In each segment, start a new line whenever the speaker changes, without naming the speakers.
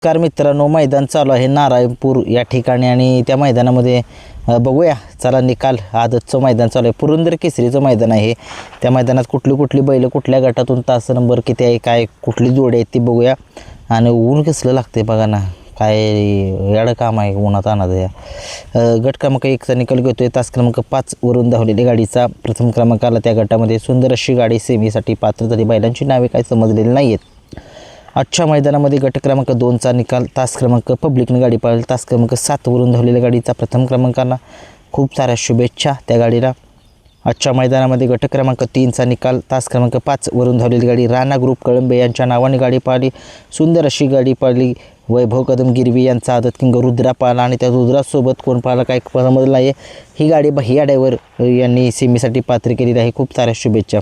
Car मित्रांनो, मैदान चालू आहे नारायणपूर या ठिकाणी आणि त्या मैदानामध्ये बघूया चला निकाल. आदतचं मैदान चालू आहे, पुरंदर केसरीचं मैदान आहे. त्या मैदानात कुठली बैल कुठल्या गटातून तास नंबर किती आहे, काय कुठली जोडी आहे ती बघूया. आणि ऊन कसलं लागते बघा ना, काय याडं काम आहे उन्हात आणत या. गट क्रमांक 1चा निकाल घेतोय. तास क्रमांक 5 वरून धावलेली गाडीचा प्रथम क्रमांक आला. त्या गटामध्ये सुंदर अशी गाडी सेमीसाठी पात्र झाली. बैलांची नावे काय समजलेली नाही आहेत. आजच्या मैदानामध्ये गट क्रमांक 2चा निकाल. तास क्रमांक पब्लिकने गाडी पाळली. तास क्रमांक 7 वरून धावलेल्या गाडीचा प्रथम क्रमांकाला खूप साऱ्या शुभेच्छा त्या गाडीला. आजच्या मैदानामध्ये गट क्रमांक 3चा निकाल. तास क्रमांक 5 वरून धावलेली गाडी राणा ग्रुप कळंबे यांच्या नावाने गाडी पाळली. सुंदर अशी गाडी पाळली. वैभव कदम गिरवी यांचा आदत किंग रुद्रा पाळला आणि त्या रुद्रासोबत कोण पाळला काय समजलं नाही. ही गाडी भैया ड्रायव्हर यांनी सेमीसाठी पात्र केलेली आहे. खूप साऱ्या शुभेच्छा.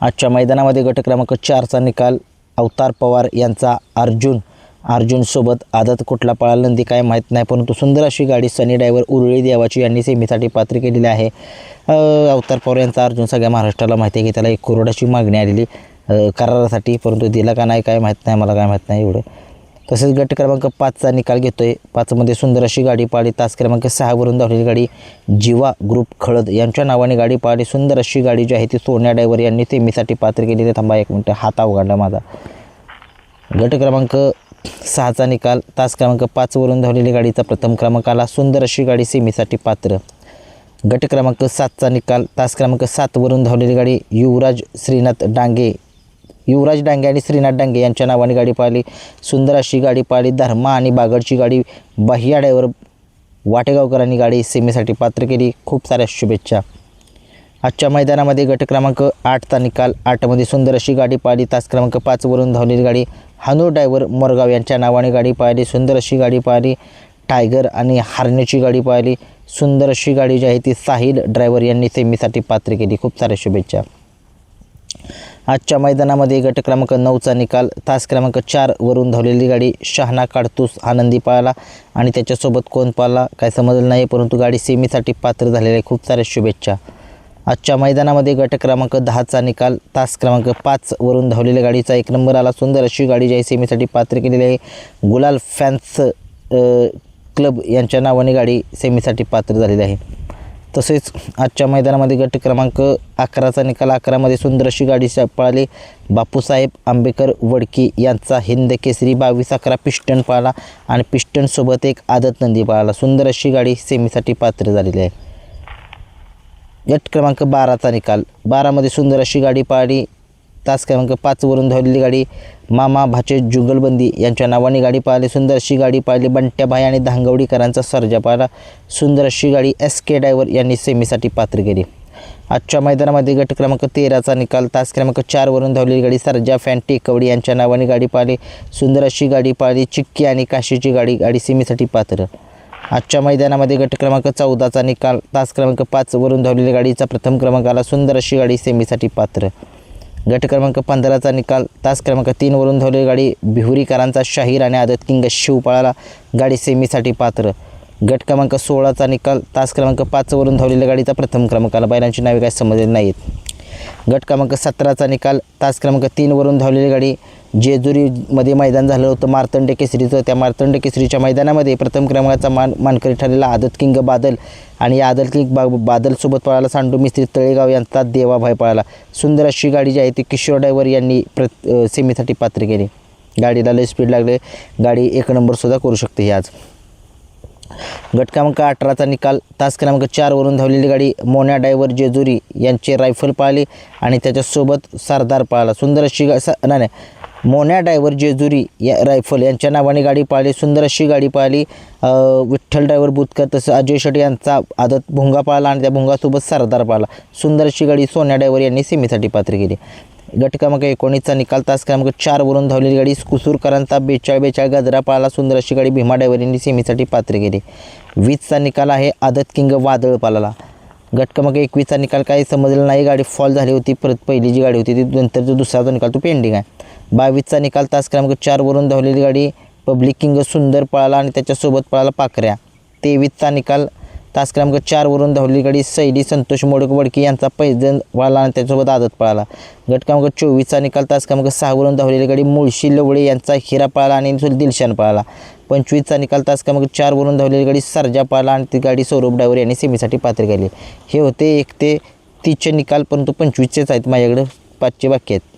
आजच्या मैदानामध्ये गट क्रमांक 4चा निकाल. अवतार पवार यांचा अर्जुनसोबत आदत कुठला पळाला नंदी काय माहीत नाही, परंतु सुंदर अशी गाडी सनी ड्रायव्हर उरळी देवाची यांनी सेमीसाठी पात्र केलेली आहे. अवतार पवार यांचा अर्जुन सगळ्या महाराष्ट्राला माहिती आहे की त्याला 1 करोडाची मागणी आलेली करारासाठी, परंतु दिला का नाही काय माहीत नाही, मला काय माहीत नाही एवढं. तसेच गट क्रमांक 5चा निकाल घेतोय. 5मध्ये सुंदर अशी गाडी पाळली. तास क्रमांक 6 वरून धावलेली गाडी जीवा ग्रुप खळद यांच्या नावाने गाडी पाळली. सुंदर अशी गाडी जी आहे ती सोन्या ड्रायव्हर यांनी सेमीसाठी पात्र केलेली आहे. थांबा 1 मिनटं, हात अवघडला माझा. गट क्रमांक 6चा निकाल. तास क्रमांक 5 वरून धावलेली गाडीचा प्रथम क्रमांक आला. सुंदर अशी गाडी सेमीसाठी पात्र. गट क्रमांक 7चा निकाल. तास क्रमांक 7 वरून धावलेली गाडी युवराज डांगे आणि श्रीनाथ डांगे यांच्या नावाने गाडी पाळली. सुंदर अशी गाडी पाळली. धर्मा आणि बागडची गाडी बाह्या ड्रायव्हर वाटेगावकरांनी गाडी सेमीसाठी पात्र केली. खूप साऱ्या शुभेच्छा. आजच्या मैदानामध्ये गट क्रमांक 8चा निकाल. 8मध्ये सुंदर अशी गाडी पाळली. तास क्रमांक 5 वरून धावलेली गाडी हनू ड्रायव्हर मोरगाव यांच्या नावाने गाडी पाळली. सुंदर अशी गाडी पाळली. टायगर आणि हारण्याची गाडी पाळली. सुंदर अशी गाडी जी आहे ती साहिल ड्रायव्हर यांनी सेमीसाठी पात्र केली. खूप साऱ्या शुभेच्छा. आजच्या मैदानामध्ये गट क्रमांक 9चा निकाल. तास क्रमांक 4 वरून धावलेली गाडी शहाणा काडतूस आनंदी पाळला आणि त्याच्यासोबत कोण पाळला काय समजलं नाही, परंतु गाडी सेमीसाठी पात्र झालेली आहे. खूप साऱ्या शुभेच्छा. आजच्या मैदानामध्ये गट क्रमांक 10चा निकाल. तास क्रमांक 5 वरून धावलेल्या गाडीचा 1 नंबर आला. सुंदर अशी गाडी जी आहे सेमीसाठी पात्र केलेली आहे. गुलाल फॅन्स क्लब यांच्या नावाने गाडी सेमीसाठी पात्र झालेली आहे. तसेच आजच्या मैदानामध्ये गट क्रमांक 11चा निकाल. 11मध्ये सुंदर अशी गाडी पळाली. बापूसाहेब आंबेकर वडकी यांचा हिंद केसरी 22-11 पिस्टन पाळला आणि पिस्टनसोबत एक आदत नंदी पाळला. सुंदर अशी गाडी सेमीसाठी पात्र झालेली आहे. गट क्रमांक 12चा निकाल. 12मध्ये सुंदर अशी गाडी पाळली. तास क्रमांक 5 वरून धावलेली गाडी मामा भाचे जुगलबंदी यांच्या नावाने गाडी पाळली. सुंदर अशी गाडी पाळली. बंट्याभाई आणि धांगवडीकरांचा सर्जा पाळला. सुंदर अशी गाडी SK ड्रायव्हर यांनी सेमीसाठी पात्र केली. आजच्या मैदानामध्ये गट क्रमांक 13चा निकाल. तास क्रमांक 4 वरून धावलेली गाडी सर्जा फॅन टेकवडी यांच्या नावाने गाडी पाळली. सुंदर अशी गाडी पाळली. चिक्की आणि काशीची गाडी सेमीसाठी पात्र. आजच्या मैदानामध्ये गट क्रमांक 14चा निकाल. तास क्रमांक 5 वरून धावलेल्या गाडीचा प्रथम क्रमांक आला. सुंदर अशी गाडी सेमीसाठी पात्र. गट क्रमांक 15चा निकाल. तास क्रमांक 3 वरून धावलेली गाडी बिहुरीकरांचा शाहीर आणि आदत किंग शिव पळाला. गाडी सेमीसाठी पात्र. गट क्रमांक 16चा निकाल. तास क्रमांक 5 वरून धावलेल्या गाडीचा प्रथम क्रमांक आला. बैलांची नावे काय समजले नाहीत. गट क्रमांक 17चा निकाल. तास क्रमांक 3 वरून धावलेली गाडी जेजुरीमध्ये मैदान झालं होतं मार्तंड केसरीचं. त्या मार्तंड केसरीच्या मैदानामध्ये प्रथम क्रमांकाचा मानकरी ठरलेला आदत किंग बादल आणि या आदत किंग बादलसोबत पळाला सांडू मिस्त्री तळेगाव यांचा देवाभाई पळाला. सुंदर अशी गाडी जी आहे ती किशोर ड्रायव्हर यांनी सेमीसाठी पात्र केली. गाडीला लय स्पीड लागले, गाडी 1 नंबरसुद्धा करू शकते ही आज. गट क्रमांक 18चा निकाल. तास क्रमांक 4 वरून धावलेली गाडी मोन्या ड्रायव्हर जेजुरी यांची रायफल पाळली आणि त्याच्यासोबत सरदार पाळला. सुंदर अशी नाही मोन्या ड्रायव्हर जेजुरी या रायफल यांच्या नावाने गाडी पाळली. सुंदर अशी गाडी पाळली. विठ्ठल ड्रायव्हर बुतकर तसं अजय शेट्टी यांचा आदत भुंगा पाळला आणि त्या भुंगासोबत सरदार पाळला. सुंदर अशी गाडी सोन्या ड्रायव्हर यांनी सेमीसाठी पात्र केली. गट क्रमांक 19चा निकाल. तास क्रमांक 4 वरून धावलेली गाडी कुसूरकरांचा 42 गजरा पाळला. सुंदर अशी गाडी भीमा ड्रायव्हर यांनी सेमीसाठी पात्र केली. 20चा निकाल आहे. आदत किंग वादळ पाळला. गट क्रमांक 21चा निकाल काही समजलं नाही, गाडी फॉल झाली होती. परत पहिली जी गाडी होती ती नंतर जो दुसराचा निकाल तो पेंडिंग आहे. 22चा निकाल. तास क्रमांक 4 वरून धावलेली गाडी पब्लिक किंग सुंदर पळाला आणि त्याच्यासोबत पळाला पाखऱ्या. 23चा निकाल. तास क्रमांक 4वरून धावलेली गाडी सैली संतोष मोडक-वडके यांचा पैजण पळाला आणि त्याच्यासोबत आदत पळाला. गट क्रमांक 24चा निकाल तास क्रमांक 6वरून धावलेली गाडी मुळशी लवळे यांचा हिरा पळाला आणि दिलशान पळाला. 25चा निकाल तास क्रमांक 4वरून धावलेली गाडी सर्जा पळाला आणि ती गाडी सौरभ ड्रायव्हर यांनी सेमीसाठी पात्र केली. हे होते 1 ते 30चे निकाल, परंतु 25चेच आहेत माझ्याकडे, 5चे बाकी आहेत.